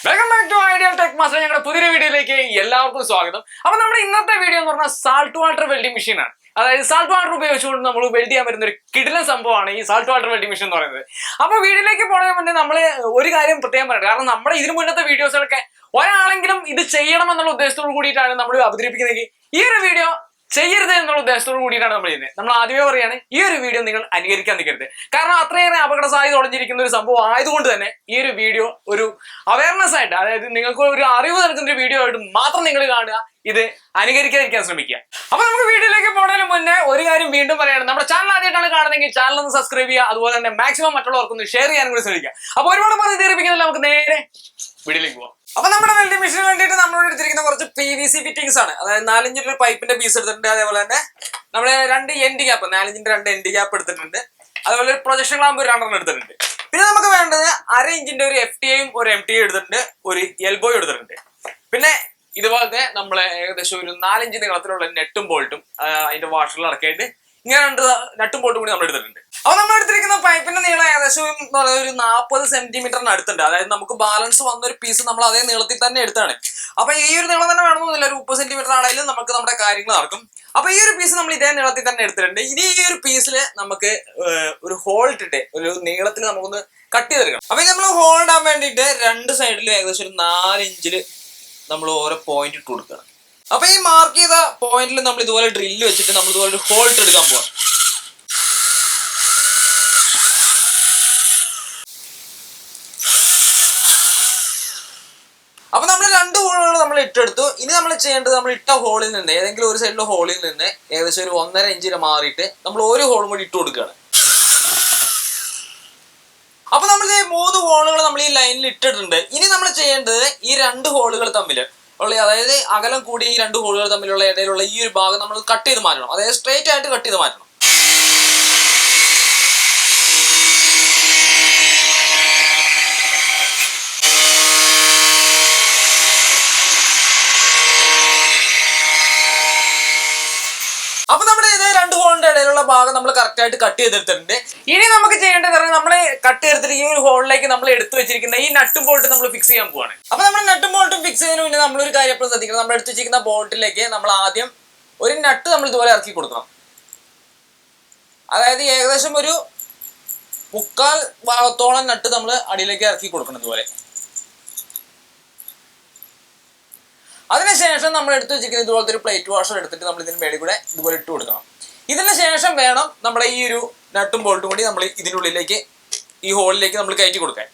Welcome back to Ideal Tech Master. ഞങ്ങളുടെ പുതിയ വീഡിയോയിലേക്ക് എല്ലാവർക്കും സ്വാഗതം. അപ്പൊ നമ്മുടെ ഇന്നത്തെ വീഡിയോ എന്ന് പറഞ്ഞാൽ സാൾട്ട് വാട്ടർ വെൽഡിംഗ് മെഷീൻ ആണ്. അതായത് സാൾട്ട് വാട്ടർ ഉപയോഗിച്ചുകൊണ്ട് നമ്മൾ വെൽഡ് ചെയ്യാൻ പറ്റുന്ന ഒരു കിടിലൻ സംഭവമാണ് ഈ സാൾട്ട് വാട്ടർ വെൽഡിംഗ് മെഷീൻ എന്ന് പറയുന്നത്. അപ്പൊ വീഡിയോയിലേക്ക് പോകാൻ മുന്നേ നമ്മൾ ഒരു കാര്യം പ്രത്യേകം പറയണം. കാരണം നമ്മുടെ ഇതിനു മുന്നത്തെ വീഡിയോസുകളൊക്കെ ഒരാളെങ്കിലും ഇത് ചെയ്യണം എന്നുള്ള ഉദ്ദേശത്തോട് കൂടിയിട്ടാണ് നമ്മൾ അവതരിപ്പിക്കുന്നത്. ഈ ഒരു വീഡിയോ ചെയ്യരുത് എന്നുള്ള ഉദ്ദേശത്തോട് കൂടിയിട്ടാണ് നമ്മൾ ചെയ്യുന്നത്. നമ്മൾ ആദ്യമേ പറയാണ്, ഈ ഒരു വീഡിയോ നിങ്ങൾ അനുകരിക്കാൻ നിൽക്കരുത്. കാരണം അത്രയേറെ അപകട സാധ്യത ഒളിഞ്ഞിരിക്കുന്ന ഒരു സംഭവം ആയതുകൊണ്ട് തന്നെ ഈ ഒരു വീഡിയോ ഒരു അവയർനെസ് ആയിട്ട്, അതായത് നിങ്ങൾക്ക് ഒരു അറിവ് നൽകുന്ന ഒരു വീഡിയോ ആയിട്ട് മാത്രം നിങ്ങൾ കാണുക, ഇത് അനുകരിക്കാതിരിക്കാൻ ശ്രമിക്കുക. അപ്പൊ നമുക്ക് വീഡിയോയിലേക്ക് പോകുന്നതിന് മുന്നേ ഒരു കാര്യം വീണ്ടും പറയാണ്. നമ്മുടെ ചാനൽ ആദ്യമായിട്ടാണ് കാണുന്നതെങ്കിൽ ചാനൽ ഒന്ന് സബ്സ്ക്രൈബ് ചെയ്യുക. അതുപോലെ തന്നെ മാക്സിമം മറ്റുള്ളവർക്കൊന്ന് ഷെയർ ചെയ്യാനും കൂടി ശ്രമിക്കുക. അപ്പൊ ഒരുപാട് പറഞ്ഞ് തീർപ്പിക്കുന്നില്ല, നമുക്ക് നേരെ വീഡിയോയിലേക്ക് പോകാം. അപ്പൊ നമ്മുടെ വെൽഡിംഗ് മെഷീന് വേണ്ടിയിട്ട് നമ്മളോട് എടുത്തിരിക്കുന്ന കുറച്ച് PVC ഫിറ്റിംഗ്സ് ആണ്. അതായത് 4 ഇഞ്ചിന്റെ ഒരു പൈപ്പിന്റെ പീസ് എടുത്തിട്ടുണ്ട്. അതേപോലെ തന്നെ നമ്മള് 2 എൻഡ് ക്യാപ്പ്, 4 ഇഞ്ചിന്റെ 2 എൻഡ് ക്യാപ്പ് എടുത്തിട്ടുണ്ട്. അതുപോലെ ഒരു പ്രൊജക്ഷൻ ലാമ്പ് 2 എടുത്തിട്ടുണ്ട്. പിന്നെ നമുക്ക് വേണ്ടത് 1/2 ഇഞ്ചിന്റെ ഒരു FTAയും ഒരു MTA എടുത്തിട്ടുണ്ട്, ഒരു എൽബോയും എടുത്തിട്ടുണ്ട്. പിന്നെ ഇതുപോലത്തെ നമ്മള് ഏകദേശം ഒരു 4 ഇഞ്ച് നീളത്തിലുള്ള നെട്ടും ബോൾട്ടും അതിന്റെ വാഷറിൽ ഇറക്കിയിട്ട് ഇങ്ങനെ 2 നട്ടും ബോൾട്ടും കൂടി നമ്മൾ എടുത്തിട്ടുണ്ട്. അപ്പൊ നമ്മൾ എടുത്തിരിക്കുന്ന പൈപ്പിന്റെ നീളം ഏകദേശം ഒരു 40 സെന്റിമീറ്ററിന് അടുത്തുണ്ട്. അതായത് നമുക്ക് ബാലൻസ് വന്ന ഒരു പീസ് നമ്മൾ അതേ നീളത്തിൽ തന്നെ എടുത്താണ്. അപ്പൊ ഈ ഒരു നീളം തന്നെ വേണമെന്നില്ല, ഒരു 30 സെന്റിമീറ്റർ ആണെങ്കിലും നമുക്ക് നമ്മുടെ കാര്യങ്ങൾ നടക്കും. അപ്പൊ ഈ ഒരു പീസ് നമ്മൾ ഇതേ നീളത്തിൽ തന്നെ എടുത്തിട്ടുണ്ട്. ഇനി ഈ ഒരു പീസിൽ നമുക്ക് ഒരു ഹോൾ ഇട്ടിട്ട് ഒരു നീളത്തിൽ നമുക്കൊന്ന് കട്ട് ചെയ്തെടുക്കണം. അപ്പൊ നമ്മൾ ഹോൾ ഇടാൻ വേണ്ടിയിട്ട് 2 സൈഡിലും ഏകദേശം ഒരു 4 ഇഞ്ചില് നമ്മൾ ഓരോ പോയിന്റ് ഇട്ട് കൊടുക്കണം. അപ്പൊ ഈ മാർക്ക് ചെയ്ത പോയിന്റിൽ നമ്മൾ ഇതുപോലെ ഡ്രില്ല് വെച്ചിട്ട് നമ്മൾ ഇതുപോലെ ഒരു ഹോൾ ഇട്ട് എടുക്കാൻ പോവാം. അപ്പൊ നമ്മൾ 2 ഹോളുകൾ നമ്മൾ ഇട്ടെടുത്തു. ഇനി നമ്മൾ ചെയ്യേണ്ടത്, നമ്മൾ ഇട്ട ഹോളിൽ നിന്ന് ഏതെങ്കിലും ഒരു സൈഡിലെ ഹോളിൽ നിന്ന് ഏകദേശം ഒരു 1.5 ഇഞ്ചിന് മാറിയിട്ട് നമ്മൾ ഒരു ഹോളും കൂടി ഇട്ട് കൊടുക്കുകയാണ്. അപ്പൊ നമ്മൾ 3 ഹോളുകൾ നമ്മൾ ഈ ലൈനിൽ ഇട്ടിട്ടുണ്ട്. ഇനി നമ്മൾ ചെയ്യേണ്ടത് ഈ 2 ഹോളുകൾ തമ്മിൽ ഉള്ള, അതായത് അകലം കൂടി ഈ 2 ഹോളുകൾ തമ്മിലുള്ള ഇടയിലുള്ള ഈ ഒരു ഭാഗം നമ്മൾ കട്ട് ചെയ്ത് മാറ്റണം. അതായത് സ്ട്രെയിറ്റ് ആയിട്ട് കട്ട് ചെയ്ത് മാറ്റണം. അപ്പൊ നമ്മുടെ ഇത് 2 ഹോളിന്റെ ഇടയിലുള്ള ഭാഗം നമ്മൾ കറക്റ്റ് ആയിട്ട് കട്ട് ചെയ്തെടുത്തിട്ടുണ്ട്. ഇനി നമുക്ക് ചെയ്യേണ്ടത് നമ്മൾ കട്ട് ചെയ്തിട്ട് ഈ ഒരു ഹോളിലേക്ക് നമ്മൾ എടുത്തു വെച്ചിരിക്കുന്ന ഈ നട്ടും ബോൾട്ടും നമ്മൾ ഫിക്സ് ചെയ്യാൻ പോവാണ്. അപ്പൊ നമ്മൾ നട്ടും ബോൾട്ടും ഫിക്സ് ചെയ്യുന്നതിന് മുന്നേ നമ്മളൊരു കാര്യം എപ്പോഴും ശ്രദ്ധിക്കണം. നമ്മൾ എടുത്തു വെച്ചിരിക്കുന്ന ബോൾട്ടിലേക്ക് നമ്മൾ ആദ്യം ഒരു നട്ട് നമ്മൾ ഇതുപോലെ ഇറക്കി കൊടുക്കണം. അതായത് ഏകദേശം ഒരു 3/4 ഭാഗത്തോളം നട്ട് നമ്മൾ അടിയിലേക്ക് ഇറക്കി കൊടുക്കണം ഇതുപോലെ. അതിനുശേഷം നമ്മൾ എടുത്തു വെച്ചിരിക്കുന്ന ഇതുപോലത്തെ ഒരു പ്ലേറ്റ് വാഷർ എടുത്തിട്ട് നമ്മൾ ഇതിന് മേളിൽ കൂടെ ഇതുപോലെ ഇട്ട് കൊടുക്കണം. ഇതിന് ശേഷം വേണം നമ്മുടെ ഈ ഒരു നട്ടും ബോൾട്ടും കൂടി നമ്മൾ ഇതിൻ്റെ ഉള്ളിലേക്ക്, ഈ ഹോളിലേക്ക് നമ്മൾ കയറ്റി കൊടുക്കാൻ.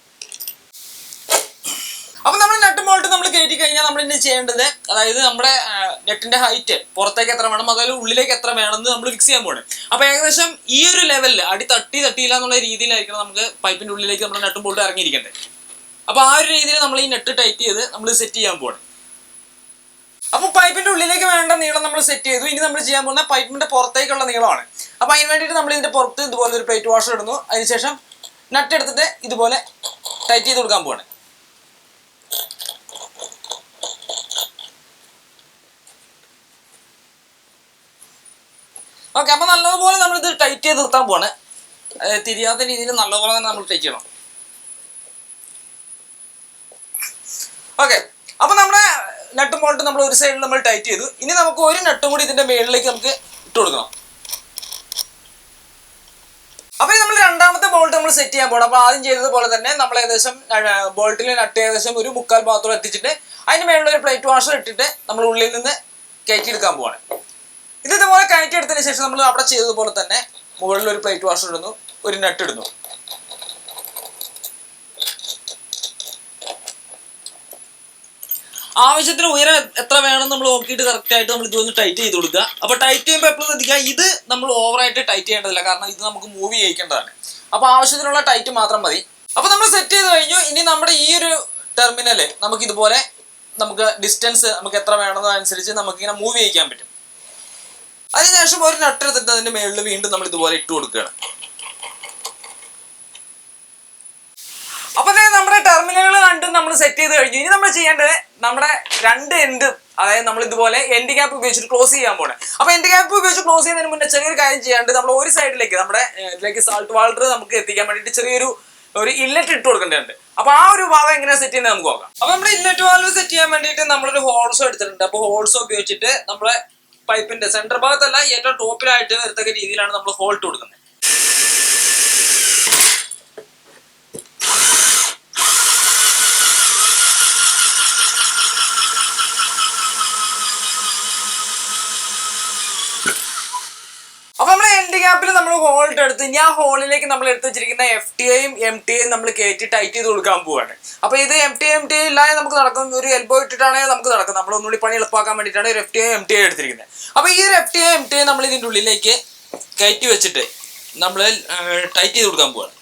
അപ്പൊ നമ്മൾ നട്ടും ബോൾട്ട് നമ്മൾ കയറ്റി കഴിഞ്ഞാൽ നമ്മൾ ഇനി ചെയ്യേണ്ടത്, അതായത് നമ്മുടെ നെറ്റിന്റെ ഹൈറ്റ് പുറത്തേക്ക് എത്ര വേണം, അതായത് ഉള്ളിലേക്ക് എത്ര വേണമെന്ന് നമ്മൾ ഫിക്സ് ചെയ്യാൻ പോകണം. അപ്പൊ ഏകദേശം ഈ ഒരു ലെവലിൽ അടി തട്ടിയില്ല എന്നുള്ള രീതിയിലായിരിക്കണം നമുക്ക് പൈപ്പിന്റെ ഉള്ളിലേക്ക് നമ്മുടെ നട്ടും ബോൾട്ട് ഇറങ്ങിയിരിക്കേണ്ടത്. അപ്പൊ ആ ഒരു രീതിയിൽ നമ്മൾ ഈ നെറ്റ് ടൈറ്റ് ചെയ്ത് നമ്മൾ സെറ്റ് ചെയ്യാൻ പോകണം. അപ്പൊ പൈപ്പിന്റെ ഉള്ളിലേക്ക് വേണ്ട നീളം നമ്മൾ സെറ്റ് ചെയ്തു. ഇനി നമ്മൾ ചെയ്യാൻ പോകുന്ന പൈപ്പിന്റെ പുറത്തേക്കുള്ള നീളമാണ്. അപ്പൊ അതിന് വേണ്ടിയിട്ട് നമ്മൾ ഇതിന്റെ പുറത്ത് ഇതുപോലെ ഒരു പ്ലേറ്റ് വാഷർ ഇടുന്നു. അതിനുശേഷം നട്ട് എടുത്തിട്ട് ഇതുപോലെ ടൈറ്റ് ചെയ്ത് കൊടുക്കാൻ പോവാണ്. ഓക്കെ, അപ്പൊ നല്ലതുപോലെ നമ്മൾ ഇത് ടൈറ്റ് ചെയ്ത് നിർത്താൻ പോവാണ്. തിരിയാത്ത രീതിയിൽ നല്ലതുപോലെ തന്നെ നമ്മൾ ടൈറ്റ് ചെയ്യണം. ഓക്കെ, അപ്പൊ നമ്മുടെ നട്ടും ബോൾട്ടും നമ്മൾ ഒരു സൈഡിൽ നമ്മൾ ടൈറ്റ് ചെയ്തു. ഇനി നമുക്ക് ഒരു നട്ടും കൂടി ഇതിന്റെ മേളിലേക്ക് നമുക്ക് ഇട്ട് കൊടുക്കണം. അപ്പൊ നമ്മൾ രണ്ടാമത്തെ ബോൾട്ട് നമ്മൾ സെറ്റ് ചെയ്യാൻ പോകണം. അപ്പൊ ആദ്യം ചെയ്തതുപോലെ തന്നെ നമ്മൾ ഏകദേശം ബോൾട്ടിൽ നട്ട് ഏകദേശം ഒരു 3/4 ഭാഗത്തോളം എത്തിച്ചിട്ട് അതിന് മേളിൽ ഒരു പ്ലേറ്റ് വാഷർ ഇട്ടിട്ട് നമ്മൾ ഉള്ളിൽ നിന്ന് കയറ്റി എടുക്കാൻ പോവാണ്. ഇതുപോലെ കയറ്റി എടുത്തതിന് ശേഷം നമ്മൾ അവിടെ ചെയ്തതുപോലെ തന്നെ മുകളിൽ ഒരു പ്ലേറ്റ് വാഷർ ഇടുന്നു, ഒരു നട്ട് ഇടുന്നു. ആവശ്യത്തിന് ഉയരം എത്ര വേണം നമ്മൾ നോക്കിയിട്ട് കറക്റ്റ് ആയിട്ട് നമ്മൾ ഇതൊന്ന് ടൈറ്റ് ചെയ്ത് കൊടുക്കുക. അപ്പൊ ടൈറ്റ് ചെയ്യുമ്പോൾ എപ്പോഴും ശ്രദ്ധിക്കുക, ഇത് നമ്മൾ ഓവറായിട്ട് ടൈറ്റ് ചെയ്യേണ്ടതില്ല, കാരണം ഇത് നമുക്ക് മൂവ് ചെയ്യിക്കേണ്ടതാണ്. അപ്പൊ ആവശ്യത്തിനുള്ള ടൈറ്റ് മാത്രം മതി. അപ്പൊ നമ്മൾ സെറ്റ് ചെയ്ത് കഴിഞ്ഞു. ഇനി നമ്മുടെ ഈ ഒരു ടെർമിനല് നമുക്ക് ഇതുപോലെ നമുക്ക് ഡിസ്റ്റൻസ് നമുക്ക് എത്ര വേണമെന്നതനുസരിച്ച് നമുക്ക് ഇങ്ങനെ മൂവ് ചെയ്യിക്കാൻ പറ്റും. അതിനുശേഷം ഒരു നട്ട് എടുത്തിട്ട് അതിന്റെ മേളിൽ വീണ്ടും നമ്മൾ ഇതുപോലെ ഇട്ട് കൊടുക്കുകയാണ്. അപ്പൊ നമ്മുടെ ടെർമിനലുകൾ രണ്ടും നമ്മൾ സെറ്റ് ചെയ്ത് കഴിഞ്ഞു. ഇനി നമ്മൾ ചെയ്യേണ്ടത് നമ്മുടെ 2 എൻഡ്, അതായത് നമ്മൾ ഇതുപോലെ എൻഡ് ക്യാപ്പ് ഉപയോഗിച്ചിട്ട് ക്ലോസ് ചെയ്യാൻ പോകണം. അപ്പൊ എൻഡ് ക്യാപ്പ് ഉപയോഗിച്ച് ക്ലോസ് ചെയ്യുന്നതിന് മുന്നേ ചെറിയൊരു കാര്യം ചെയ്യാണ്ട്, നമ്മൾ ഒരു സൈഡിലേക്ക് നമ്മുടെ ഇതിലേക്ക് സാൾട്ട് വാട്ടർ നമുക്ക് എത്തിക്കാൻ വേണ്ടിയിട്ട് ചെറിയൊരു ഒരു ഇല്ലറ്റ് ഇട്ട് കൊടുക്കേണ്ടതുണ്ട്. അപ്പൊ ആ ഒരു ഭാഗം എങ്ങനെ സെറ്റ് ചെയ്യുന്നത് നമുക്ക് നോക്കാം. അപ്പൊ നമ്മുടെ ഇല്ലറ്റ് വാൽവ് സെറ്റ് ചെയ്യാൻ വേണ്ടിയിട്ട് നമ്മളൊരു ഹോൾസോ എടുത്തിട്ടുണ്ട്. അപ്പൊ ഹോൾസോ ഉപയോഗിച്ചിട്ട് നമ്മളെ പൈപ്പിന്റെ സെന്റർ ഭാഗത്തല്ല ഏറ്റവും ടോപ്പിലായിട്ട് വരത്തക്ക രീതിയിലാണ് നമ്മൾ ഹോൾ ഇട്ട് കൊടുക്കുന്നത്. അപ്പൊ നമ്മുടെ എൻഡ് ഗ്യാപ്പിൽ നമ്മൾ ഹോൾട്ട് എടുത്ത് ഇനി ആ ഹോളിലേക്ക് നമ്മൾ എടുത്ത് വെച്ചിരിക്കുന്ന FTA-യും MTA-യും നമ്മൾ കയറ്റി ടൈറ്റ് ചെയ്ത് കൊടുക്കാൻ പോവാണ്. അപ്പൊ ഇത് MTA ഇല്ലാതെ നമുക്ക് നടക്കും. ഒരു എൽബോ ഇട്ടിട്ടാണെങ്കിൽ നമുക്ക് നടക്കും. നമ്മൾ ഒന്നുകൂടി പണി എളുപ്പമാക്കാൻ വേണ്ടിയിട്ടാണ് ഒരു FTA-യും MTA-യും എടുത്തിരിക്കുന്നത്. അപ്പൊ ഈ ഒരു FTA-യും MTA-യും നമ്മൾ ഇതിന്റെ ഉള്ളിലേക്ക് കയറ്റി വെച്ചിട്ട് നമ്മൾ ടൈറ്റ് ചെയ്ത് കൊടുക്കാൻ പോവാണ്.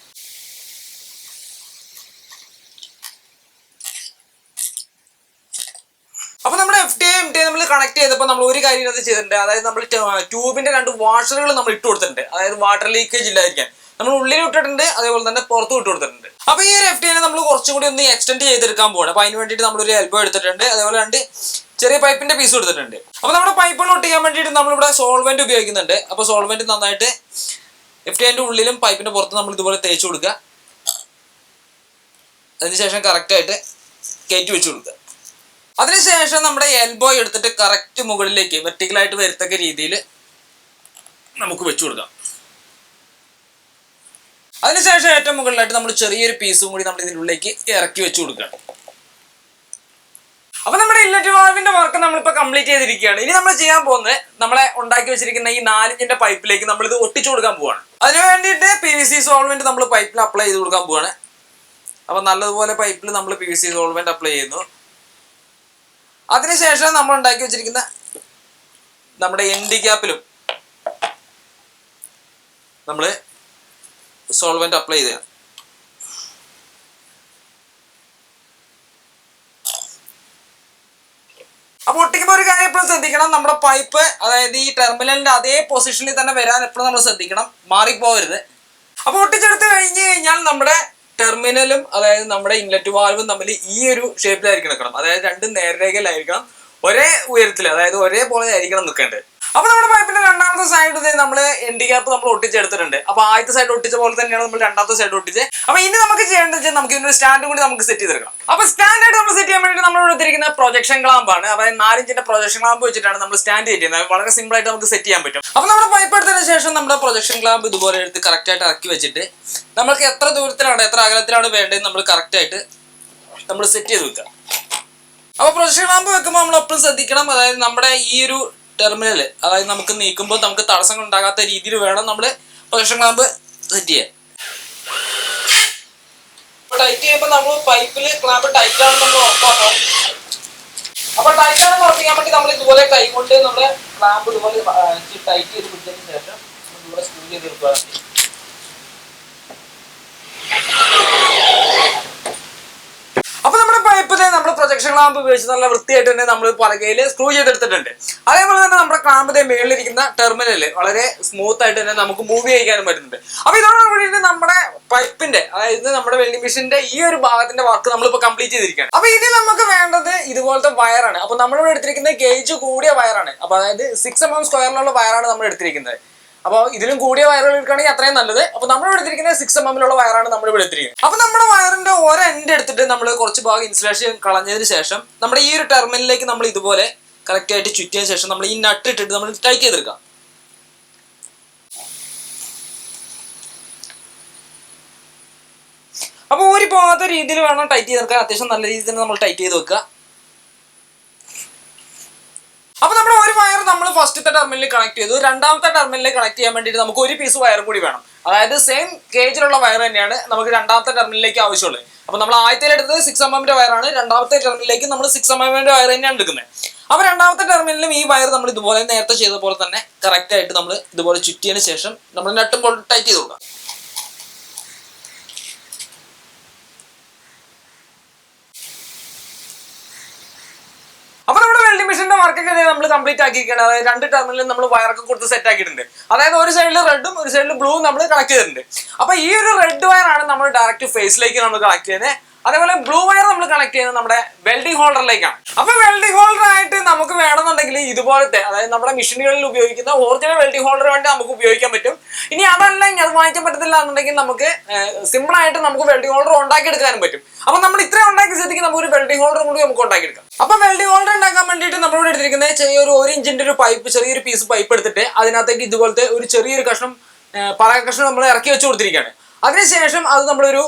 അപ്പൊ നമ്മുടെ FTA-യും MTA-യും നമ്മൾ കണക്ട് ചെയ്തപ്പോൾ നമ്മൾ ഒരു കാര്യം അത് ചെയ്തിട്ടുണ്ട്. അതായത് നമ്മൾ ട്യൂബിന്റെ 2 വാഷറുകൾ നമ്മൾ ഇട്ട് കൊടുത്തിട്ടുണ്ട്. അതായത് വാട്ടർ ലീക്കേജ് ഇല്ലാതിരിക്കാൻ നമ്മൾ ഉള്ളിൽ ഇട്ടിട്ടുണ്ട്, അതേപോലെ തന്നെ പുറത്തും ഇട്ട് കൊടുത്തിട്ടുണ്ട്. അപ്പൊ ഈ ഒരു FTA-നെ നമ്മൾ കുറച്ചും കൂടി ഒന്ന് എക്സ്റ്റെൻഡ് ചെയ്തെടുക്കാൻ പോകണം. അപ്പൊ അതിന് വേണ്ടിയിട്ട് നമ്മളൊരു എൽബോ എടുത്തിട്ടുണ്ട്, അതേപോലെ 2 ചെറിയ പൈപ്പിന്റെ പീസ് എടുത്തിട്ടുണ്ട്. അപ്പൊ നമ്മുടെ പൈപ്പുകൾ ഒട്ടിക്കാൻ വേണ്ടിയിട്ട് നമ്മളിവിടെ സോൾവെന്റ് ഉപയോഗിക്കുന്നുണ്ട്. അപ്പൊ സോൾവെന്റ് നന്നായിട്ട് FTA-ന്റെ ഉള്ളിലും പൈപ്പിന്റെ പുറത്തും നമ്മൾ ഇതുപോലെ തേച്ച് കൊടുക്കുക. അതിനുശേഷം കറക്റ്റായിട്ട് കയറ്റി വെച്ച് കൊടുക്കുക. അതിനുശേഷം നമ്മുടെ എൽബോ എടുത്തിട്ട് കറക്റ്റ് മുകളിലേക്ക് വെർട്ടിക്കലായിട്ട് വരത്തക്ക രീതിയിൽ നമുക്ക് വെച്ചു കൊടുക്കാം. അതിനുശേഷം ഏറ്റവും മുകളിലായിട്ട് നമ്മൾ ചെറിയൊരു പീസും കൂടി നമ്മൾ ഇതിനുള്ളിലേക്ക് ഇറക്കി വെച്ചു കൊടുക്കുകയാണ്. അപ്പൊ നമ്മുടെ ഇല്ലറ്റ് വാൽവിന്റെ വർക്ക് നമ്മളിപ്പോൾ കംപ്ലീറ്റ് ചെയ്തിരിക്കുകയാണ്. ഇനി നമ്മൾ ചെയ്യാൻ പോകുന്നത് നമ്മളെ ഉണ്ടാക്കി വെച്ചിരിക്കുന്ന ഈ 4 ഇഞ്ചിന്റെ പൈപ്പിലേക്ക് നമ്മൾ ഇത് ഒട്ടിച്ചു കൊടുക്കാൻ പോവാണ്. അതിന് വേണ്ടിയിട്ട് PVC സോൾവെന്റ് നമ്മൾ പൈപ്പിൽ അപ്ലൈ ചെയ്ത് കൊടുക്കാൻ പോവാണ്. അപ്പൊ നല്ലതുപോലെ പൈപ്പിൽ നമ്മൾ PVC സോൾവെന്റ് അപ്ലൈ ചെയ്യുന്നു. അതിനുശേഷം നമ്മൾ ഉണ്ടാക്കി വെച്ചിരിക്കുന്ന നമ്മുടെ എൻഡ് ഗ്യാപ്പിലും നമ്മൾ സോൾവെന്റ് അപ്ലൈ ചെയ്തതാണ്. അപ്പൊ ഒട്ടിക്കുമ്പോൾ ഒരു കാര്യം എപ്പോഴും ശ്രദ്ധിക്കണം, നമ്മുടെ പൈപ്പ് അതായത് ഈ ടെർമിനലിന്റെ അതേ പൊസിഷനിൽ തന്നെ വരാൻ എപ്പോഴും നമ്മൾ ശ്രദ്ധിക്കണം, മാറിപ്പോകരുത്. അപ്പൊ ഒട്ടിച്ചെടുത്ത് കഴിഞ്ഞ് കഴിഞ്ഞാൽ നമ്മുടെ ടെർമിനലും അതായത് നമ്മുടെ ഇൻലെറ്റ് വാൽവും തമ്മിൽ ഈ ഒരു ഷേപ്പിലായിരിക്കും നിൽക്കണം. അതായത് 2 നേർരേഖയിലായിരിക്കണം, ഒരേ ഉയരത്തിൽ, അതായത് ഒരേപോലെ ആയിരിക്കണം നിൽക്കേണ്ടത്. അപ്പൊ നമ്മുടെ പൈപ്പിന്റെ രണ്ടാമത്തെ സൈഡ് നമ്മൾ എൻഡ് ഗ്യാപ്പ് നമ്മൾ ഒട്ടിച്ചെടുത്തിട്ടുണ്ട്. അപ്പൊ ആദ്യത്തെ സൈഡ് ഒട്ടിച്ച പോലെ തന്നെയാണ് നമ്മൾ രണ്ടാമത്തെ സൈഡ് ഒട്ടിച്ച്. അപ്പൊ ഇനി നമുക്ക് ചെയ്യേണ്ടത് വെച്ചാൽ നമുക്ക് ഇതിന്റെ സ്റ്റാൻഡ് കൂടി നമുക്ക് സെറ്റ് ചെയ്തെടുക്കണം. അപ്പൊ സ്റ്റാൻഡായിട്ട് നമ്മൾ സെറ്റ് ചെയ്യാൻ വേണ്ടി നമ്മൾ എടുത്തിരിക്കുന്ന പ്രൊജക്ഷൻ ക്ലാമ്പാണ്. അതായത് 4 ഇഞ്ചിന്റെ പ്രൊജക്ഷൻ ക്ലാമ്പ് വെച്ചിട്ടാണ് നമ്മൾ സ്റ്റാൻഡ് സെറ്റ് ചെയ്യുന്നത്. വളരെ സിമ്പിൾ ആയിട്ട് നമുക്ക് സെറ്റ് ചെയ്യാൻ പറ്റും. അപ്പൊ നമ്മുടെ പൈപ്പ് എടുത്തതിന് ശേഷം നമ്മുടെ പ്രൊജക്ഷൻ ക്ലാമ്പ് ഇതുപോലെ എടുത്ത് കറക്റ്റ് ആയിട്ട് ഇറക്കി വെച്ചിട്ട് നമുക്ക് എത്ര ദൂരത്തിലാണ് എത്ര അകലത്തിലാണ് വേണ്ടത് നമ്മൾ കറക്റ്റ് ആയിട്ട് നമ്മൾ സെറ്റ് ചെയ്ത് വെക്കുക. അപ്പൊ പ്രൊജക്ഷൻ ക്ലാമ്പ് വെക്കുമ്പോൾ നമ്മൾ എപ്പോഴും ശ്രദ്ധിക്കണം, അതായത് നമ്മുടെ ഈ ഒരു ടെർമിനല് അതായത് നമുക്ക് നീക്കുമ്പോൾ നമുക്ക് തടസ്സങ്ങൾ ഉണ്ടാകാത്ത രീതിയിൽ വേണം നമ്മൾ പ്രൊജക്ഷൻ ക്ലാമ്പ് സെറ്റ് ചെയ്യാൻ. ടൈറ്റ് ചെയ്യുമ്പോൾ നമ്മൾ പൈപ്പിൽ ക്ലാമ്പ് ടൈറ്റ് ആണെന്ന് നമ്മൾ ഉറപ്പാക്കണം. അപ്പൊ ടൈറ്റ് ആണെന്ന് ഉറപ്പിക്കാൻ വേണ്ടി നമ്മൾ ഇതുപോലെ കൈ കൊണ്ട് നമ്മുടെ ക്ലാമ്പ് ഇതുപോലെ ടൈറ്റ് ചെയ്ത് പിടിച്ചതിന് ശേഷം ഇതുപോലെ സ്ക്രൂ ചെയ്ത് എടുക്കുക. അപ്പൊ നമ്മുടെ പൈപ്പ് നമ്മൾ പ്രൊജക്ഷൻ ക്ലാമ്പ് ഉപയോഗിച്ച് നല്ല വൃത്തിയായിട്ട് തന്നെ നമ്മൾ പലകയിൽ സ്ക്രൂ ചെയ്തെടുത്തിട്ടുണ്ട്. അതേപോലെ തന്നെ നമ്മുടെ ക്ലാമ്പിന്റെ മേളിലിരിക്കുന്ന ടെർമിനല് വളരെ സ്മൂത്ത് ആയിട്ട് തന്നെ നമുക്ക് മൂവ് ചെയ്യിക്കാനും പറ്റുന്നുണ്ട്. അപ്പൊ ഇതോടെ കൂടിയിട്ട് നമ്മുടെ പൈപ്പിന്റെ അതായത് നമ്മുടെ വെൽഡിംഗ് മെഷീന്റെ ഈ ഒരു ഭാഗത്തിന്റെ വർക്ക് നമ്മളിപ്പോ കംപ്ലീറ്റ് ചെയ്തിരിക്കുകയാണ്. അപ്പൊ ഇനി നമുക്ക് വേണ്ടത് ഇതുപോലത്തെ വയറാണ്. അപ്പൊ നമ്മളിവിടെ എടുത്തിരിക്കുന്ന ഗേജ് കൂടിയ വയറാണ്. അപ്പൊ അതായത് 6 mm സ്ക്വയറിലുള്ള വയറാണ് നമ്മൾ എടുത്തിരിക്കുന്നത്. അപ്പോൾ ഇതിലും കൂടിയ വയറുകൾ എടുക്കുകയാണെങ്കിൽ അത്രയും നല്ലത്. അപ്പോൾ നമ്മൾ എടുത്തിരിക്കുന്നത് 6 mm വയറാണ് നമ്മൾ ഇവിടെ എടുത്തിരിക്കുന്നത്. അപ്പോൾ നമ്മുടെ വയറിന്റെ ഒരു എൻഡ് എടുത്തിട്ട് നമ്മൾ കുറച്ച് ഭാഗം ഇൻസുലേഷൻ കളഞ്ഞതിന് ശേഷം നമ്മുടെ ഈ ഒരു ടെർമിനലിലേക്ക് നമ്മൾ ഇതുപോലെ കറക്റ്റ് ആയിട്ട് ചുറ്റിയതിന് ശേഷം നമ്മൾ ഈ നട്ട് ഇട്ടിട്ട് നമ്മൾ ടൈറ്റ് ചെയ്തെടുക്കാം. അപ്പോൾ ഊരി പോകാത്ത രീതിയിൽ വേണം ടൈറ്റ് ചെയ്തെടുക്കാൻ. അത്യാവശ്യം നല്ല രീതിയിൽ തന്നെ നമ്മൾ ടൈറ്റ് ചെയ്ത് വെക്കുക. അപ്പൊ നമ്മുടെ ഒരു വയർ നമ്മൾ ഫസ്റ്റത്തെ ടെർമിനലിൽ കണക്ട് ചെയ്തു. രണ്ടാമത്തെ ടെർമിനലിൽ കണക്ട് ചെയ്യാൻ വേണ്ടിയിട്ട് നമുക്ക് ഒരു പീസ് വയർ കൂടി വേണം. അതായത് സെയിം ഗേജിലുള്ള വയർ തന്നെയാണ് നമുക്ക് രണ്ടാമത്തെ ടെർമിനലിലേക്ക് ആവശ്യമുള്ളത്. അപ്പൊ നമ്മൾ ആദ്യത്തിൽ എടുത്തത് 6 mm വയറാണ്, രണ്ടാമത്തെ ടെർമിനലിലേക്ക് നമ്മൾ 6 mm വയർ തന്നെയാണ് എടുക്കുന്നത്. അപ്പൊ രണ്ടാമത്തെ ടെർമിനലിലും ഈ വയർ നമ്മൾ ഇതുപോലെ നേരത്തെ ചെയ്ത പോലെ തന്നെ കറക്റ്റ് ആയിട്ട് നമ്മൾ ഇതുപോലെ ചുറ്റിയതിന് ശേഷം നമ്മൾ നട്ടും ബോൾട്ടും ടൈറ്റ് ചെയ്ത് കൊടുക്കാം. അപ്പൊ നമ്മുടെ വെൽഡിംഗ് മെഷീന്റെ വർക്കൊക്കെ നമ്മൾ കംപ്ലീറ്റ് ആക്കിയിരിക്കുകയാണ്. അതായത് 2 ടെർമിനലും നമ്മൾ വയറൊക്കെ കൊടുത്ത് സെറ്റ് ആക്കിയിട്ടുണ്ട്. അതായത് ഒരു സൈഡിൽ റെഡും ഒരു സൈഡിൽ ബ്ലൂവും നമ്മൾ കണക്ട് ചെയ്തിട്ടുണ്ട്. അപ്പൊ ഈ ഒരു റെഡ് വയറാണ് നമ്മൾ ഡയറക്റ്റ് ഫേസിലേക്ക് നമ്മൾ കണക്ട് ചെയ്യുന്നത്. അതേപോലെ ബ്ലൂ വയർ നമ്മൾ കണക്ട് ചെയ്യുന്നത് നമ്മുടെ വെൽഡിംഗ് ഹോൾഡറിലേക്കാണ്. അപ്പൊ വെൽഡിംഗ് ഹോൾഡർ ആയിട്ട് നമുക്ക് വേണമെന്നുണ്ടെങ്കിൽ ഇതുപോലത്തെ, അതായത് നമ്മുടെ മെഷീനുകളിൽ ഉപയോഗിക്കുന്ന ഒറിജിനൽ വെൽഡിംഗ് ഹോൾഡർ വേണ്ടി നമുക്ക് ഉപയോഗിക്കാൻ പറ്റും. ഇനി അതല്ലെങ്കിൽ അത് വാങ്ങിക്കാൻ പറ്റത്തില്ല എന്നുണ്ടെങ്കിൽ നമുക്ക് സിമ്പിൾ ആയിട്ട് നമുക്ക് വെൽഡിംഗ് ഹോൾഡർ ഉണ്ടാക്കിയെടുക്കാനും പറ്റും. അപ്പൊ നമ്മൾ ഇത്രയും ഉണ്ടാക്കിയ സ്ഥിതിക്ക് നമുക്ക് ഒരു വെൽഡിംഗ് ഹോൾഡർ കൂടി നമുക്ക് ഉണ്ടാക്കിയെടുക്കാം. അപ്പൊ വെൽഡിംഗ് ഹോൾഡർ ഉണ്ടാക്കാൻ വേണ്ടിയിട്ട് നമ്മളിവിടെ എടുത്തിരിക്കുന്നത് ചെറിയൊരു 1 ഇഞ്ചിന്റെ ഒരു പൈപ്പ്, ചെറിയൊരു പീസ് പൈപ്പ് എടുത്തിട്ട് അതിനകത്തേക്ക് ഇതുപോലത്തെ ഒരു ചെറിയൊരു കഷ്ണം പലക കഷ്ണം നമ്മൾ ഇറക്കി വെച്ച് കൊടുത്തിരിക്കുകയാണ്. അതിനുശേഷം അത് നമ്മളൊരു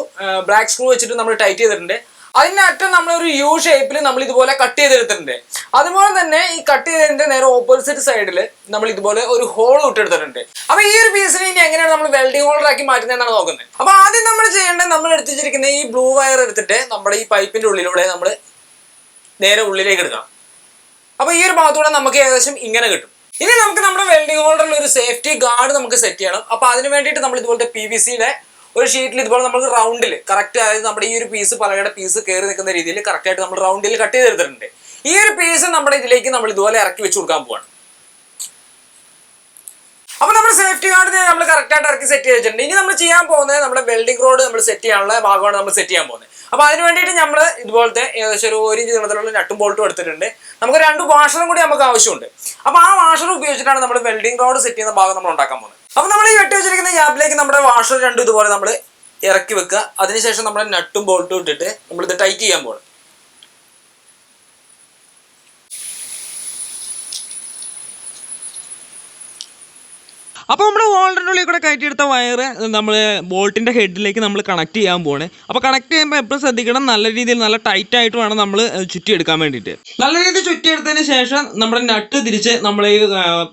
ബ്ലാക്ക് സ്ക്രൂ വെച്ചിട്ട് നമ്മൾ ടൈറ്റ് ചെയ്തിട്ടുണ്ട്. അതിന്റെ അറ്റം നമ്മളൊരു യു ഷേപ്പിൽ നമ്മൾ ഇതുപോലെ കട്ട് ചെയ്തെടുത്തിട്ടുണ്ട്. അതുപോലെ തന്നെ ഈ കട്ട് ചെയ്തതിന്റെ നേരെ ഓപ്പോസിറ്റ് സൈഡിൽ നമ്മൾ ഇതുപോലെ ഒരു ഹോൾ ഇട്ടെടുത്തിട്ടുണ്ട്. അപ്പൊ ഈ ഒരു പീസിനെ ഇനി എങ്ങനെയാണ് നമ്മൾ വെൽഡിംഗ് ഹോൾഡർ ആക്കി മാറ്റുന്നതെന്നാണ് നോക്കുന്നത്. അപ്പൊ ആദ്യം നമ്മൾ ചെയ്യേണ്ടത്, നമ്മൾ എടുത്തിരിക്കുന്ന ഈ ബ്ലൂ വയർ എടുത്തിട്ട് നമ്മുടെ ഈ പൈപ്പിന്റെ ഉള്ളിലൂടെ നമ്മൾ നേരെ ഉള്ളിലേക്ക് എടുക്കണം. അപ്പൊ ഈ ഒരു ഭാഗത്തൂടെ നമുക്ക് ഏകദേശം ഇങ്ങനെ കിട്ടും. ഇനി നമുക്ക് നമ്മുടെ വെൽഡിംഗ് ഹോൾഡറിൽ ഒരു സേഫ്റ്റി ഗാർഡ് നമുക്ക് സെറ്റ് ചെയ്യണം. അപ്പൊ അതിന് വേണ്ടിയിട്ട് നമ്മൾ ഇതുപോലത്തെ PVC-യുടെ ഒരു ഷീറ്റിൽ ഇതുപോലെ നമുക്ക് റൗണ്ടിൽ കറക്റ്റ്, അതായത് നമ്മുടെ ഈ ഒരു പീസ് പലകയുടെ പീസ് കയറി നിൽക്കുന്ന രീതിയിൽ കറക്റ്റ് ആയിട്ട് നമ്മൾ റൗണ്ടിൽ കട്ട് ചെയ്തെടുത്തിട്ടുണ്ട്. ഈ ഒരു പീസ് നമ്മുടെ ഇതിലേക്ക് നമ്മൾ ഇതുപോലെ ഇറക്കി വെച്ച് കൊടുക്കാൻ പോവാണ്. അപ്പൊ നമ്മൾ സേഫ്റ്റി ഗാർഡ് നമ്മൾ കറക്റ്റ് ആയിട്ട് ഇറക്കി സെറ്റ് ചെയ്തിട്ടുണ്ട്. ഇനി നമ്മൾ ചെയ്യാൻ പോകുന്നത് നമ്മുടെ വെൽഡിംഗ് റോഡ് നമ്മൾ സെറ്റ് ചെയ്യാനുള്ള ഭാഗമാണ് നമ്മൾ സെറ്റ് ചെയ്യാൻ പോകുന്നത്. അപ്പൊ അതിന് വേണ്ടിയിട്ട് നമ്മൾ ഇതുപോലത്തെ ഏകദേശം ഒരു 1 ഇഞ്ച് നീളത്തിലുള്ള നട്ടും ബോൾട്ടും എടുത്തിട്ടുണ്ട്. നമുക്ക് 2 വാഷറും കൂടി നമുക്ക് ആവശ്യമുണ്ട്. അപ്പൊ ആ വാഷർ ഉപയോഗിച്ചിട്ടാണ് നമ്മൾ വെൽഡിംഗ് റോഡ് സെറ്റ് ചെയ്യുന്ന ഭാഗം നമ്മൾ ഉണ്ടാക്കാൻ പോകുന്നത്. അപ്പൊ നമ്മൾ ഈ വെട്ടി വെച്ചിരിക്കുന്ന ഗ്യാപ്പിലേക്ക് നമ്മുടെ വാഷർ 2 ഇതുപോലെ നമ്മൾ ഇറക്കി വെക്കുക. അതിനുശേഷം നമ്മൾ നട്ടും ബോൾട്ടും ഇട്ടിട്ട് നമ്മൾ ഇത് ടൈറ്റ് ചെയ്യാൻ പോകും. അപ്പോൾ നമ്മുടെ ഹോൾഡറിൻ്റെ ഉള്ളിൽ കൂടെ കയറ്റിയെടുത്ത വയർ നമ്മൾ ബോൾട്ടിൻ്റെ ഹെഡിലേക്ക് നമ്മൾ കണക്ട് ചെയ്യാൻ പോകണേ. അപ്പോൾ കണക്ട് ചെയ്യുമ്പോൾ എപ്പോഴും ശ്രദ്ധിക്കണം, നല്ല രീതിയിൽ നല്ല ടൈറ്റ് ആയിട്ട് വേണം നമ്മൾ ചുറ്റിയെടുക്കാൻ വേണ്ടിയിട്ട്. നല്ല രീതിയിൽ ചുറ്റിയെടുത്തതിന് ശേഷം നമ്മുടെ നട്ട് തിരിച്ച് നമ്മൾ ഈ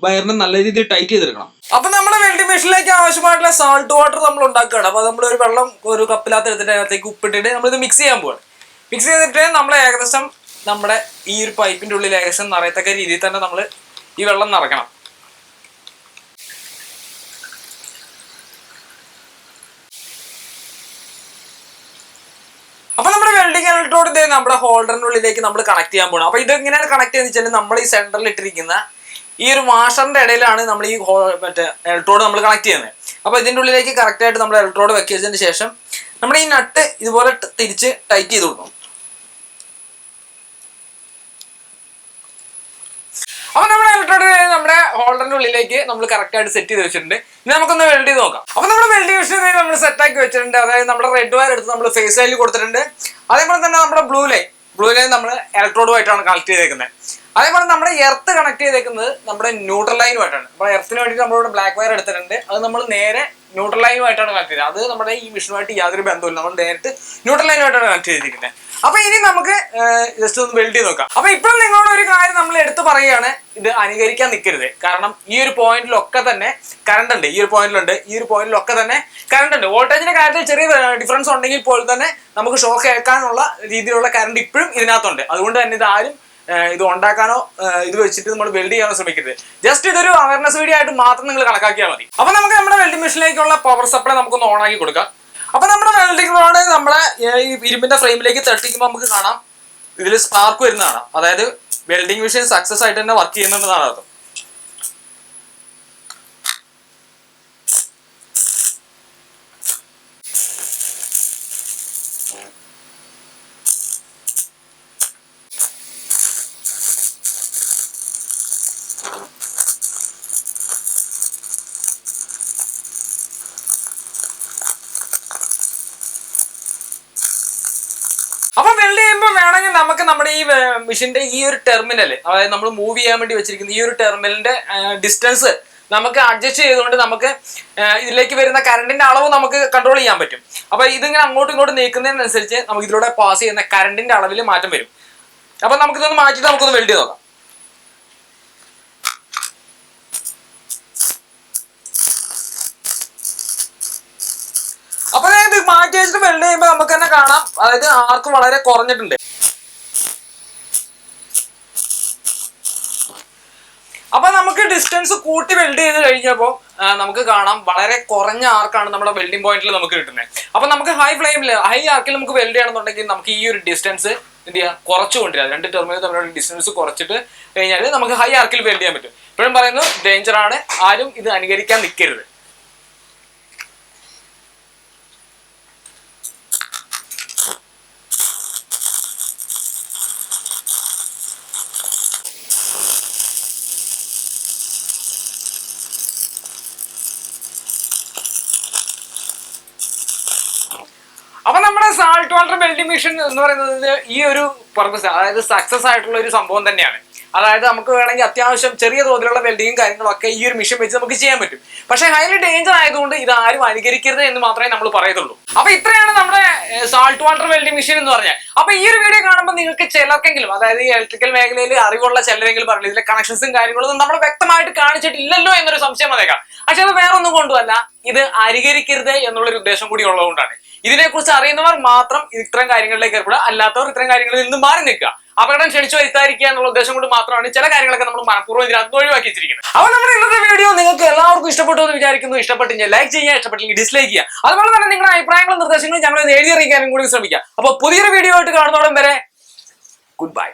വയറിനെ നല്ല രീതിയിൽ ടൈറ്റ് ചെയ്തെടുക്കണം. അപ്പൊ നമ്മുടെ വെൽഡിംഗ് മെഷീനിലേക്ക് ആവശ്യമായിട്ടുള്ള സാൾട്ട് വാട്ടർ നമ്മൾ ഉണ്ടാക്കുകയാണ്. അപ്പൊ നമ്മൾ ഒരു വെള്ളം ഒരു കപ്പിനകത്ത് എടുത്തിട്ട് അതിനകത്തേക്ക് ഉപ്പിട്ടിട്ട് നമ്മളിത് മിക്സ് ചെയ്യാൻ പോവാണ്. മിക്സ് ചെയ്തിട്ട് നമ്മൾ ഏകദേശം നമ്മുടെ ഈ ഒരു പൈപ്പിന്റെ ഉള്ളിൽ ഏകദേശം നിറയത്തക്ക രീതിയിൽ തന്നെ നമ്മൾ ഈ വെള്ളം നിറയ്ക്കണം. അപ്പൊ നമ്മുടെ വെൽഡിംഗ് ഇലക്ട്രോഡ് ഇതേ നമ്മുടെ ഹോൾഡറിന്റെ ഉള്ളിലേക്ക് നമ്മൾ കണക്ട് ചെയ്യാൻ പോകണം. അപ്പൊ ഇത് എങ്ങനെയാണ് കണക്ട് ചെയ്യുന്നത് വെച്ചാൽ, നമ്മൾ ഈ സെന്ററിൽ ഇട്ടിരിക്കുന്ന ഈ ഒരു വാഷറിന്റെ ഇടയിലാണ് നമ്മൾ ഈ മറ്റേ ഇലക്ട്രോഡ് നമ്മൾ കണക്ട് ചെയ്യുന്നത്. അപ്പൊ ഇതിന്റെ ഉള്ളിലേക്ക് കറക്റ്റ് ആയിട്ട് നമ്മൾ ഇലക്ട്രോഡ് വെക്കിയതിന് ശേഷം നമ്മൾ ഈ നട്ട് ഇതുപോലെ തിരിച്ച് ടൈറ്റ് ചെയ്ത് കൊടുക്കണം. അപ്പൊ നമ്മുടെ ഇലക്ട്രോഡ് നമ്മുടെ ഹോൾഡറിന്റെ ഉള്ളിലേക്ക് നമ്മൾ കറക്റ്റ് ആയിട്ട് സെറ്റ് ചെയ്ത് വെച്ചിട്ടുണ്ട്. ഇനി നമുക്കൊന്ന് വെൽഡ് ചെയ്ത് നോക്കാം. അപ്പൊ നമ്മുടെ വെൽഡിംഗ് മെഷീൻ നമ്മൾ സെറ്റ് ആക്കി വെച്ചിട്ടുണ്ട്. അതായത് നമ്മുടെ റെഡ് വയർ എടുത്ത് നമ്മൾ ഫേസ് ലൈനിൽ കൊടുത്തിട്ടുണ്ട്. അതേപോലെ തന്നെ നമ്മുടെ ബ്ലൂ ലൈൻ നമ്മൾ ഇലക്ട്രോഡുമായിട്ടാണ് കണക്ട് ചെയ്തേക്കുന്നത്. അതേപോലെ നമ്മുടെ എർത്ത് കണക്ട് ചെയ്തേക്കുന്നത് നമ്മുടെ ന്യൂട്രൽ ലൈനുമായിട്ടാണ്. അപ്പോൾ എർത്തിന് വേണ്ടിയിട്ട് നമ്മളിവിടെ ബ്ലാക്ക് വയർ എടുത്തിട്ടുണ്ട്. അത് നമ്മൾ നേരെ ന്യൂട്രൽ ലൈനുമായിട്ടാണ് കണക്ട് ചെയ്തത്. അത് നമ്മുടെ ഈ മെഷീനുമായിട്ട് യാതൊരു ബന്ധമില്ല, നമ്മൾ നേരിട്ട് ന്യൂട്രൽ ലൈനുമായിട്ടാണ് കണക്ട് ചെയ്തിരിക്കുന്നത്. അപ്പൊ ഇനി നമുക്ക് ജസ്റ്റ് ഒന്ന് വെൽഡ് ചെയ്ത് നോക്കാം. അപ്പൊ ഇപ്പോഴും നിങ്ങളോട് ഒരു കാര്യം നമ്മൾ എടുത്ത് പറയുകയാണ്, ഇത് അനുകരിക്കാൻ നിൽക്കരുത്. കാരണം ഈ ഒരു പോയിന്റിലൊക്കെ തന്നെ കറണ്ട് ഉണ്ട്, ഈ ഒരു പോയിന്റിലൊക്കെ തന്നെ കറണ്ട് ഉണ്ട്. വോൾട്ടേജിന്റെ കാര്യത്തിൽ ചെറിയ ഡിഫറൻസ് ഉണ്ടെങ്കിൽ പോലും തന്നെ നമുക്ക് ഷോക്ക് ഏൽക്കാനുള്ള രീതിയിലുള്ള കറണ്ട് ഇപ്പോഴും ഇതിനകത്തുണ്ട്. അതുകൊണ്ട് തന്നെ ഇത് ആരും ഇത് ഉണ്ടാക്കാനോ ഇത് വെച്ചിട്ട് നമ്മൾ വെൽഡ് ചെയ്യാനോ ശ്രമിക്കരുത്. ജസ്റ്റ് ഇതൊരു അവയർനെസ് വീഡിയോ ആയിട്ട് മാത്രം നിങ്ങൾ കണക്കാക്കിയാൽ മതി. അപ്പൊ നമുക്ക് നമ്മുടെ വെൽഡിംഗ് മെഷീനിലേക്കുള്ള പവർ സപ്ലൈ നമുക്കൊന്ന് ഓൺ ആക്കി കൊടുക്കാം. അപ്പൊ നമ്മുടെ വെൽഡിംഗ് റോഡ് നമ്മളെ ഈ ഇരുമ്പിന്റെ ഫ്രെയിമിലേക്ക് തട്ടിക്കുമ്പോൾ നമുക്ക് കാണാം ഇതിൽ സ്പാർക്ക് വരുന്ന കാണാം. അതായത് വെൽഡിംഗ് മെഷീൻ സക്സസ് ആയിട്ട് തന്നെ വർക്ക് ചെയ്യുന്നുണ്ടെന്നാണ് അർത്ഥം. അപ്പൊ വെൽഡ് ചെയ്യുമ്പോൾ വേണമെങ്കിൽ നമുക്ക് നമ്മുടെ ഈ മെഷീന്റെ ഈ ഒരു ടെർമിനൽ, അതായത് നമ്മൾ മൂവ് ചെയ്യാൻ വേണ്ടി വെച്ചിരിക്കുന്ന ഈ ഒരു ടെർമിനലിന്റെ ഡിസ്റ്റൻസ് നമുക്ക് അഡ്ജസ്റ്റ് ചെയ്തുകൊണ്ട് നമുക്ക് ഇതിലേക്ക് വരുന്ന കറണ്ടിന്റെ അളവ് നമുക്ക് കൺട്രോൾ ചെയ്യാൻ പറ്റും. അപ്പൊ ഇതിങ്ങനെ അങ്ങോട്ടും ഇങ്ങോട്ടും നീക്കുന്നതിനനുസരിച്ച് നമുക്ക് ഇതിലൂടെ പാസ് ചെയ്യുന്ന കറണ്ടിന്റെ അളവിൽ മാറ്റം വരും. അപ്പൊ നമുക്കിതൊന്ന് മാറ്റിയിട്ട് നമുക്കൊന്ന് വെൽഡ് ചെയ്ത് നോക്കാം. അപ്പൊ ഇത് മാറ്റി വെച്ചിട്ട് വെൽഡ് ചെയ്യുമ്പോൾ നമുക്ക് തന്നെ കാണാം, അതായത് ആർക്ക് വളരെ കുറഞ്ഞിട്ടുണ്ട്. അപ്പൊ നമുക്ക് ഡിസ്റ്റൻസ് കൂട്ടി വെൽഡ് ചെയ്ത് കഴിഞ്ഞപ്പോൾ നമുക്ക് കാണാം വളരെ കുറഞ്ഞ ആർക്കാണ് നമ്മുടെ വെൽഡിംഗ് പോയിന്റിൽ നമുക്ക് കിട്ടുന്നത്. അപ്പൊ നമുക്ക് ഹൈ ആർക്കിൽ നമുക്ക് വെൽഡ് ചെയ്യണമെന്നുണ്ടെങ്കിൽ നമുക്ക് ഈ ഒരു ഡിസ്റ്റൻസ് എന്ത് ചെയ്യാം, കുറച്ചു കൊണ്ടുവരാം. 2 ടെർമിനൽ തമ്മിലുള്ള ഡിസ്റ്റൻസ് കുറച്ചിട്ട് കഴിഞ്ഞാൽ നമുക്ക് ഹൈ ആർക്കിൽ വെൽഡ് ചെയ്യാൻ പറ്റും. ഇപ്പോഴും പറയുന്നു ഡേഞ്ചർ ആണ്, ആരും ഇത് അനുകരിക്കാൻ നിൽക്കരുത്. വാട്ടർ വെൽഡിംഗ് മെഷീൻ എന്ന് പറയുന്നത് ഈ ഒരു പർപ്പസ്, അതായത് സക്സസ് ആയിട്ടുള്ള ഒരു സംഭവം തന്നെയാണ്. അതായത് നമുക്ക് വേണമെങ്കിൽ അത്യാവശ്യം ചെറിയ തോതിലുള്ള വെൽഡിങ്ങും കാര്യങ്ങളൊക്കെ ഈ ഒരു മെഷീൻ വെച്ച് നമുക്ക് ചെയ്യാൻ പറ്റും. പക്ഷേ ഹൈലി ഡേഞ്ചർ ആയതുകൊണ്ട് ഇത് ആരും അനുകരിക്കരുത് എന്ന് മാത്രമേ നമ്മൾ പറയത്തുള്ളൂ. അപ്പൊ ഇത്രയാണ് നമ്മുടെ സാൾട്ട് വാട്ടർ വെൽഡിംഗ് മെഷീൻ എന്ന് പറഞ്ഞാൽ. അപ്പൊ ഈ ഒരു വീഡിയോ കാണുമ്പോൾ നിങ്ങൾക്ക് ചിലർക്കെങ്കിലും, അതായത് ഈ ഇലക്ട്രിക്കൽ മേഖലയിൽ അറിവുള്ള ചിലരെങ്കിലും പറഞ്ഞു ഇതിലെ കണക്ഷൻസും കാര്യങ്ങളൊന്നും നമ്മൾ വ്യക്തമായിട്ട് കാണിച്ചിട്ടില്ലല്ലോ എന്നൊരു സംശയം വന്നേക്കാം. പക്ഷെ അത് വേറെ ഒന്നും കൊണ്ടുമല്ല, ഇത് അനുകരിക്കരുത് എന്നുള്ളൊരു ഉദ്ദേശം കൂടി ഉള്ളതുകൊണ്ടാണ്. ഇതിനെക്കുറിച്ച് അറിയുന്നവർ മാത്രം ഇത്തരം കാര്യങ്ങളിലേക്ക് ഏർപ്പെടുക, അല്ലാത്തവർ ഇത്തരം കാര്യങ്ങളിൽ നിന്ന് മാറി നിൽക്കുക. അപകടം ക്ഷണിച്ചു വരുത്താതിരിക്കുക എന്നുള്ള ഉദ്ദേശം കൊണ്ട് മാത്രമാണ് ചില കാര്യങ്ങളൊക്കെ നമ്മൾ മനഃപൂർവ്വം ഇതിനകത്ത് ഒഴിവാക്കി വെച്ചിരിക്കുന്നത്. അപ്പൊ നമ്മുടെ ഇന്നത്തെ വീഡിയോ നിങ്ങൾക്ക് എല്ലാവർക്കും ഇഷ്ടപ്പെട്ടു എന്ന് വിചാരിക്കുന്നു. ഇഷ്ടപ്പെട്ടെങ്കിൽ ലൈക്ക് ചെയ്യുക, ഇഷ്ടപ്പെട്ടെങ്കിൽ ഡിസ്ലൈക്ക് ചെയ്യുക. അതുപോലെ തന്നെ നിങ്ങളുടെ അഭിപ്രായങ്ങളും നിർദ്ദേശങ്ങളും ഞങ്ങൾ എഴുതി അറിയിക്കാനും കൂടി ശ്രമിക്കുക. അപ്പൊ പുതിയൊരു വീഡിയോ ആയിട്ട് കാണുന്നതോടും വരെ ഗുഡ് ബൈ.